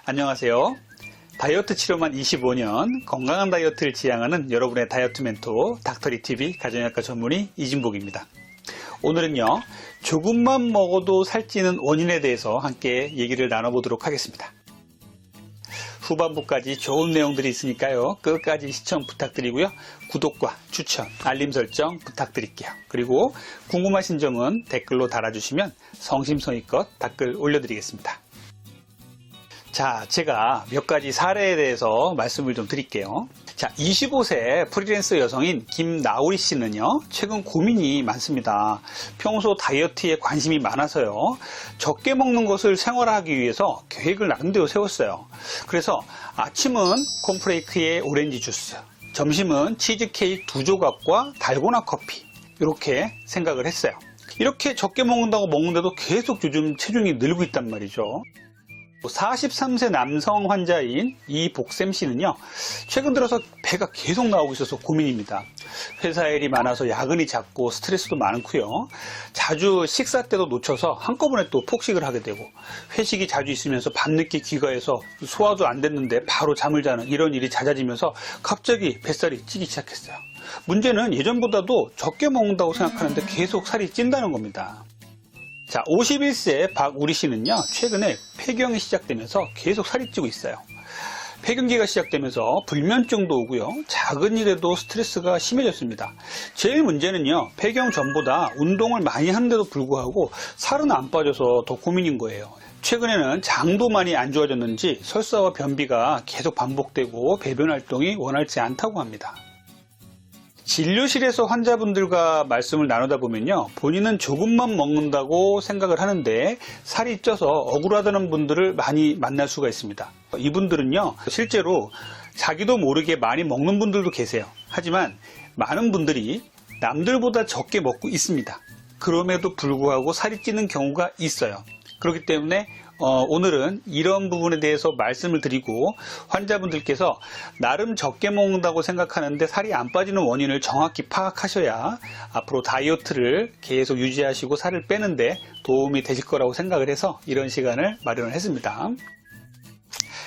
안녕하세요. 다이어트 치료만 25년 건강한 다이어트를 지향하는 여러분의 다이어트 멘토 닥터리TV 가정의학과 전문의 이진복입니다. 오늘은요, 조금만 먹어도 살찌는 원인에 대해서 함께 얘기를 나눠보도록 하겠습니다. 후반부까지 좋은 내용들이 있으니까요, 끝까지 시청 부탁드리고요. 구독과 추천, 알림 설정 부탁드릴게요. 그리고 궁금하신 점은 댓글로 달아주시면 성심성의껏 댓글 올려드리겠습니다. 자, 제가 몇 가지 사례에 대해서 말씀을 좀 드릴게요. 자, 25세 프리랜서 여성인 김나우리 씨는요, 최근 고민이 많습니다. 평소 다이어트에 관심이 많아서요, 적게 먹는 것을 생활화하기 위해서 계획을 나름대로 세웠어요. 그래서 아침은 콘프레이크에 오렌지 주스, 점심은 치즈케이크 2조각과 달고나 커피, 이렇게 생각을 했어요. 이렇게 적게 먹는다고 먹는데도 계속 요즘 체중이 늘고 있단 말이죠. 43세 남성 환자인 이복샘 씨는요, 최근 들어서 배가 계속 나오고 있어서 고민입니다. 회사 일이 많아서 야근이 잦고 스트레스도 많고요. 자주 식사 때도 놓쳐서 한꺼번에 또 폭식을 하게 되고, 회식이 자주 있으면서 밤늦게 귀가해서 소화도 안 됐는데 바로 잠을 자는 이런 일이 잦아지면서 갑자기 뱃살이 찌기 시작했어요. 문제는 예전보다도 적게 먹는다고 생각하는데 계속 살이 찐다는 겁니다. 자, 51세 박우리 씨는요, 최근에 폐경이 시작되면서 계속 살이 찌고 있어요. 폐경기가 시작되면서 불면증도 오고요, 작은 일에도 스트레스가 심해졌습니다. 제일 문제는요, 폐경 전보다 운동을 많이 하는데도 불구하고 살은 안 빠져서 더 고민인 거예요. 최근에는 장도 많이 안 좋아졌는지 설사와 변비가 계속 반복되고 배변 활동이 원활치 않다고 합니다. 진료실에서 환자분들과 말씀을 나누다 보면요, 본인은 조금만 먹는다고 생각을 하는데 살이 쪄서 억울하다는 분들을 많이 만날 수가 있습니다. 이분들은요, 실제로 자기도 모르게 많이 먹는 분들도 계세요. 하지만 많은 분들이 남들보다 적게 먹고 있습니다. 그럼에도 불구하고 살이 찌는 경우가 있어요. 그렇기 때문에 오늘은 이런 부분에 대해서 말씀을 드리고, 환자분들께서 나름 적게 먹는다고 생각하는데 살이 안 빠지는 원인을 정확히 파악하셔야 앞으로 다이어트를 계속 유지하시고 살을 빼는데 도움이 되실 거라고 생각을 해서 이런 시간을 마련을 했습니다.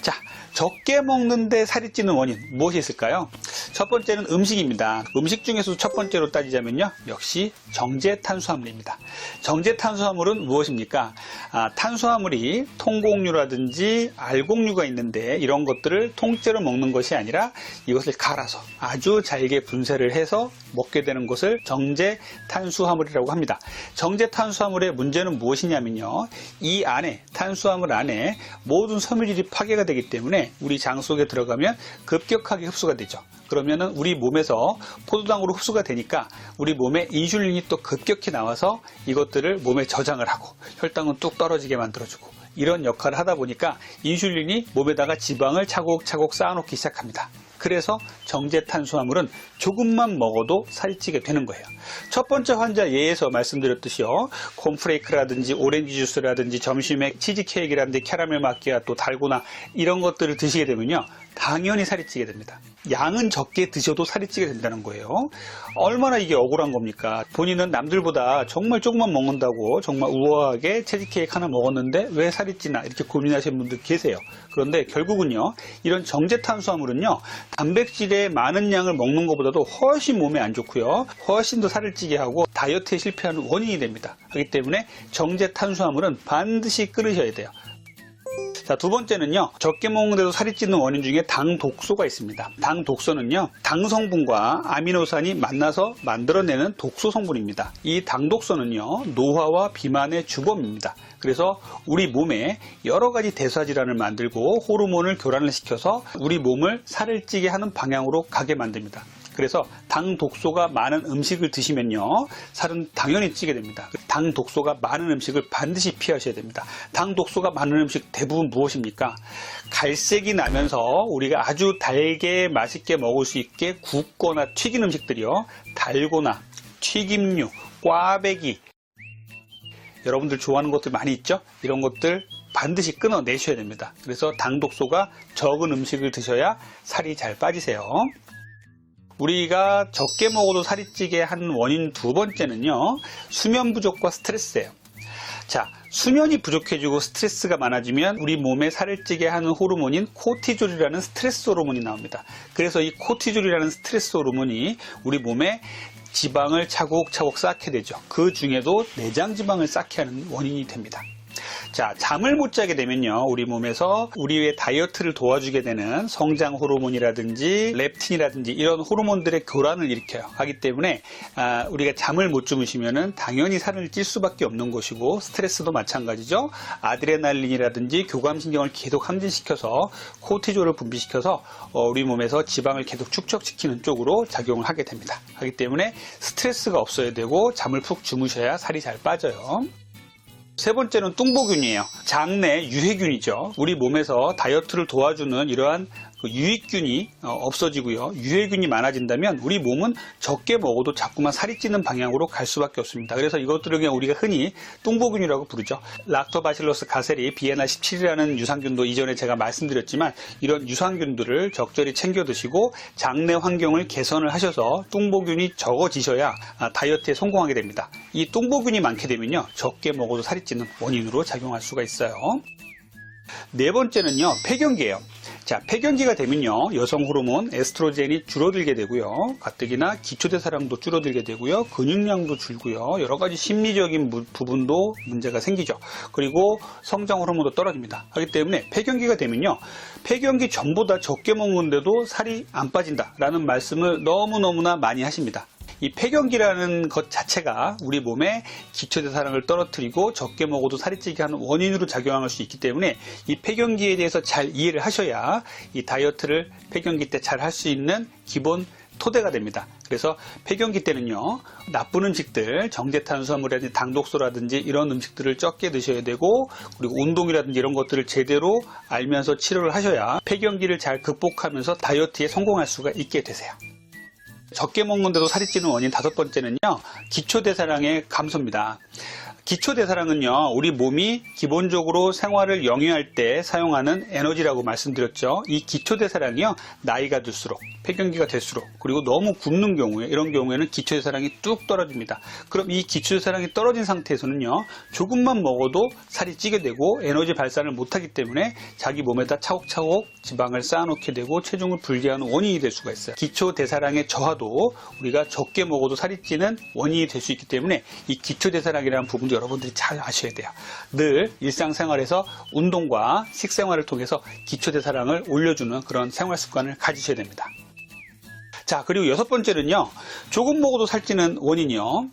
자, 적게 먹는데 살이 찌는 원인 무엇이 있을까요? 첫 번째는 음식입니다. 음식 중에서 첫 번째로 따지자면요, 역시 정제 탄수화물입니다. 정제 탄수화물은 무엇입니까? 탄수화물이 통곡류라든지 알곡류가 있는데, 이런 것들을 통째로 먹는 것이 아니라 이것을 갈아서 아주 잘게 분쇄를 해서 먹게 되는 것을 정제 탄수화물이라고 합니다. 정제 탄수화물의 문제는 무엇이냐면요, 이 안에, 탄수화물 안에 모든 섬유질이 파괴가 되기 때문에 우리 장 속에 들어가면 급격하게 흡수가 되죠. 그러면은 우리 몸에서 포도당으로 흡수가 되니까 우리 몸에 인슐린이 또 급격히 나와서 이것들을 몸에 저장을 하고 혈당은 뚝 떨어지게 만들어주고, 이런 역할을 하다 보니까 인슐린이 몸에다가 지방을 차곡차곡 쌓아놓기 시작합니다. 그래서 정제 탄수화물은 조금만 먹어도 살이 찌게 되는 거예요. 첫 번째 환자 예에서 말씀드렸듯이요, 콘프레이크라든지 오렌지 주스라든지 점심에 치즈케이크라든지 캐러멜 마키아또 달고나 이런 것들을 드시게 되면요, 당연히 살이 찌게 됩니다. 양은 적게 드셔도 살이 찌게 된다는 거예요. 얼마나 이게 억울한 겁니까? 본인은 남들보다 정말 조금만 먹는다고 정말 우아하게 치즈케이크 하나 먹었는데 왜 살이 찌나 이렇게 고민하시는 분들 계세요. 그런데 결국은요, 이런 정제 탄수화물은요, 단백질의 많은 양을 먹는 것보다도 훨씬 몸에 안 좋고요, 훨씬 더 살을 찌게 하고 다이어트에 실패하는 원인이 됩니다. 그렇기 때문에 정제 탄수화물은 반드시 끊으셔야 돼요. 자, 두 번째는요, 적게 먹는데도 살이 찌는 원인 중에 당 독소가 있습니다. 당 독소는요, 당 성분과 아미노산이 만나서 만들어내는 독소 성분입니다. 이 당 독소는요, 노화와 비만의 주범입니다. 그래서 우리 몸에 여러 가지 대사 질환을 만들고 호르몬을 교란을 시켜서 우리 몸을 살을 찌게 하는 방향으로 가게 만듭니다. 그래서 당 독소가 많은 음식을 드시면요, 살은 당연히 찌게 됩니다. 당 독소가 많은 음식을 반드시 피하셔야 됩니다. 당 독소가 많은 음식 대부분 무엇입니까? 갈색이 나면서 우리가 아주 달게 맛있게 먹을 수 있게 굽거나 튀긴 음식들이요, 달고나, 튀김류, 꽈배기, 여러분들 좋아하는 것들 많이 있죠? 이런 것들 반드시 끊어내셔야 됩니다. 그래서 당 독소가 적은 음식을 드셔야 살이 잘 빠지세요. 우리가 적게 먹어도 살이 찌게 하는 원인 두 번째는요, 수면 부족과 스트레스예요. 자, 수면이 부족해지고 스트레스가 많아지면 우리 몸에 살을 찌게 하는 호르몬인 코티졸이라는 스트레스 호르몬이 나옵니다. 그래서 이 코티졸이라는 스트레스 호르몬이 우리 몸에 지방을 차곡차곡 쌓게 되죠. 그 중에도 내장 지방을 쌓게 하는 원인이 됩니다. 자, 잠을 못 자게 되면요, 우리 몸에서 우리의 다이어트를 도와주게 되는 성장 호르몬이라든지 렙틴이라든지 이런 호르몬들의 교란을 일으켜요. 하기 때문에 우리가 잠을 못 주무시면은 당연히 살을 찔 수밖에 없는 것이고, 스트레스도 마찬가지죠. 아드레날린이라든지 교감신경을 계속 항진시켜서 코티졸을 분비시켜서 우리 몸에서 지방을 계속 축적시키는 쪽으로 작용을 하게 됩니다. 하기 때문에 스트레스가 없어야 되고 잠을 푹 주무셔야 살이 잘 빠져요. 세 번째는 뚱보균이에요. 장내 유해균이죠. 우리 몸에서 다이어트를 도와주는 이러한 유익균이 없어지고요. 유해균이 많아진다면 우리 몸은 적게 먹어도 자꾸만 살이 찌는 방향으로 갈 수밖에 없습니다. 그래서 이것들을 그냥 우리가 흔히 뚱보균이라고 부르죠. 락토바실러스 가세리 BNR17이라는 유산균도 이전에 제가 말씀드렸지만, 이런 유산균들을 적절히 챙겨 드시고 장내 환경을 개선을 하셔서 뚱보균이 적어지셔야 다이어트에 성공하게 됩니다. 이 뚱보균이 많게 되면요, 적게 먹어도 살이 찌는 원인으로 작용할 수가 있어요. 네 번째는요, 폐경기예요. 자, 폐경기가 되면요, 여성 호르몬 에스트로겐이 줄어들게 되고요, 가뜩이나 기초대사량도 줄어들게 되고요, 근육량도 줄고요, 여러 가지 심리적인 부분도 문제가 생기죠. 그리고 성장 호르몬도 떨어집니다. 하기 때문에 폐경기가 되면요, 폐경기 전보다 적게 먹는데도 살이 안 빠진다라는 말씀을 너무너무나 많이 하십니다. 이 폐경기라는 것 자체가 우리 몸에 기초대사량을 떨어뜨리고 적게 먹어도 살이 찌게 하는 원인으로 작용할 수 있기 때문에 이 폐경기에 대해서 잘 이해를 하셔야 이 다이어트를 폐경기 때 잘 할 수 있는 기본 토대가 됩니다. 그래서 폐경기 때는요, 나쁜 음식들, 정제탄수화물이라든지 당독소라든지 이런 음식들을 적게 드셔야 되고, 그리고 운동이라든지 이런 것들을 제대로 알면서 치료를 하셔야 폐경기를 잘 극복하면서 다이어트에 성공할 수가 있게 되세요. 적게 먹는데도 살이 찌는 원인 다섯 번째는요, 기초대사량의 감소입니다. 기초대사량은요, 우리 몸이 기본적으로 생활을 영위할 때 사용하는 에너지라고 말씀드렸죠. 이 기초대사량이요, 나이가 들수록, 폐경기가 될수록, 그리고 너무 굶는 경우에, 이런 경우에는 기초대사량이 뚝 떨어집니다. 그럼 이 기초대사량이 떨어진 상태에서는요, 조금만 먹어도 살이 찌게 되고 에너지 발산을 못하기 때문에 자기 몸에다 차곡차곡 지방을 쌓아놓게 되고 체중을 불게 하는 원인이 될 수가 있어요. 기초대사량의 저하도 우리가 적게 먹어도 살이 찌는 원인이 될 수 있기 때문에 이 기초대사량이라는 부분도 여러분들이 잘 아셔야 돼요. 늘 일상생활에서 운동과 식생활을 통해서 기초대사량을 올려주는 그런 생활 습관을 가지셔야 됩니다. 자, 그리고 여섯 번째는요, 조금 먹어도 살찌는 원인이요,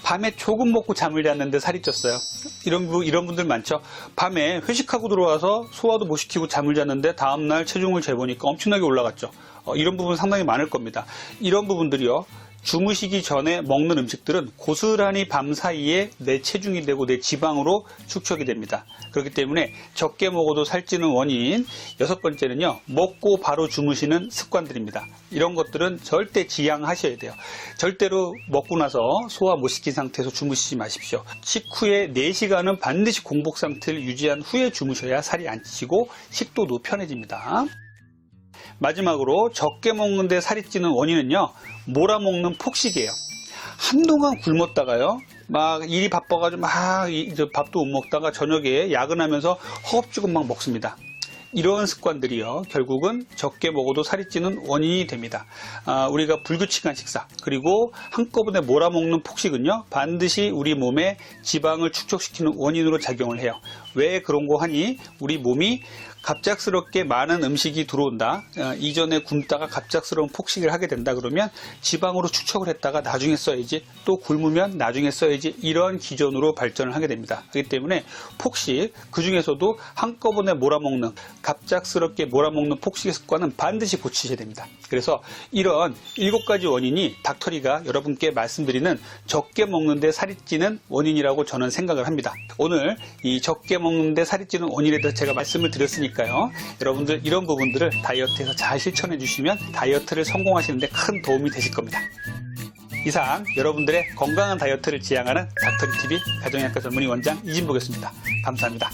밤에 조금 먹고 잠을 잤는데 살이 쪘어요. 이런 분들 많죠. 밤에 회식하고 들어와서 소화도 못 시키고 잠을 잤는데 다음날 체중을 재보니까 엄청나게 올라갔죠. 이런 부분 상당히 많을 겁니다. 이런 부분들이요, 주무시기 전에 먹는 음식들은 고스란히 밤 사이에 내 체중이 되고 내 지방으로 축적이 됩니다. 그렇기 때문에 적게 먹어도 살찌는 원인 여섯 번째는요, 먹고 바로 주무시는 습관들입니다. 이런 것들은 절대 지양하셔야 돼요. 절대로 먹고 나서 소화 못 시킨 상태에서 주무시지 마십시오. 식후에 4시간은 반드시 공복 상태를 유지한 후에 주무셔야 살이 안 찌고 식도도 편해집니다. 마지막으로 적게 먹는데 살이 찌는 원인은요, 몰아먹는 폭식이에요. 한동안 굶었다가요, 막 일이 바빠가지고 막 밥도 못 먹다가 저녁에 야근하면서 허겁지겁 막 먹습니다. 이런 습관들이요, 결국은 적게 먹어도 살이 찌는 원인이 됩니다. 우리가 불규칙한 식사, 그리고 한꺼번에 몰아먹는 폭식은요, 반드시 우리 몸에 지방을 축적시키는 원인으로 작용을 해요. 왜 그런 거 하니? 우리 몸이 갑작스럽게 많은 음식이 들어온다, 이전에 굶다가 갑작스러운 폭식을 하게 된다 그러면 지방으로 축적을 했다가 나중에 써야지, 또 굶으면 나중에 써야지, 이런 기전으로 발전을 하게 됩니다. 그렇기 때문에 폭식, 그 중에서도 한꺼번에 몰아먹는, 갑작스럽게 몰아먹는 폭식의 습관은 반드시 고치셔야 됩니다. 그래서 이런 7가지 원인이 닥터리가 여러분께 말씀드리는 적게 먹는데 살이 찌는 원인이라고 저는 생각을 합니다. 오늘 이 적게 먹는데 살이 찌는 원인에 대해서 제가 말씀을 드렸으니까요, 여러분들 이런 부분들을 다이어트에서 잘 실천해 주시면 다이어트를 성공하시는 데 큰 도움이 되실 겁니다. 이상 여러분들의 건강한 다이어트를 지향하는 닥터리TV 가정의학과 전문의 원장 이진복이었습니다. 감사합니다.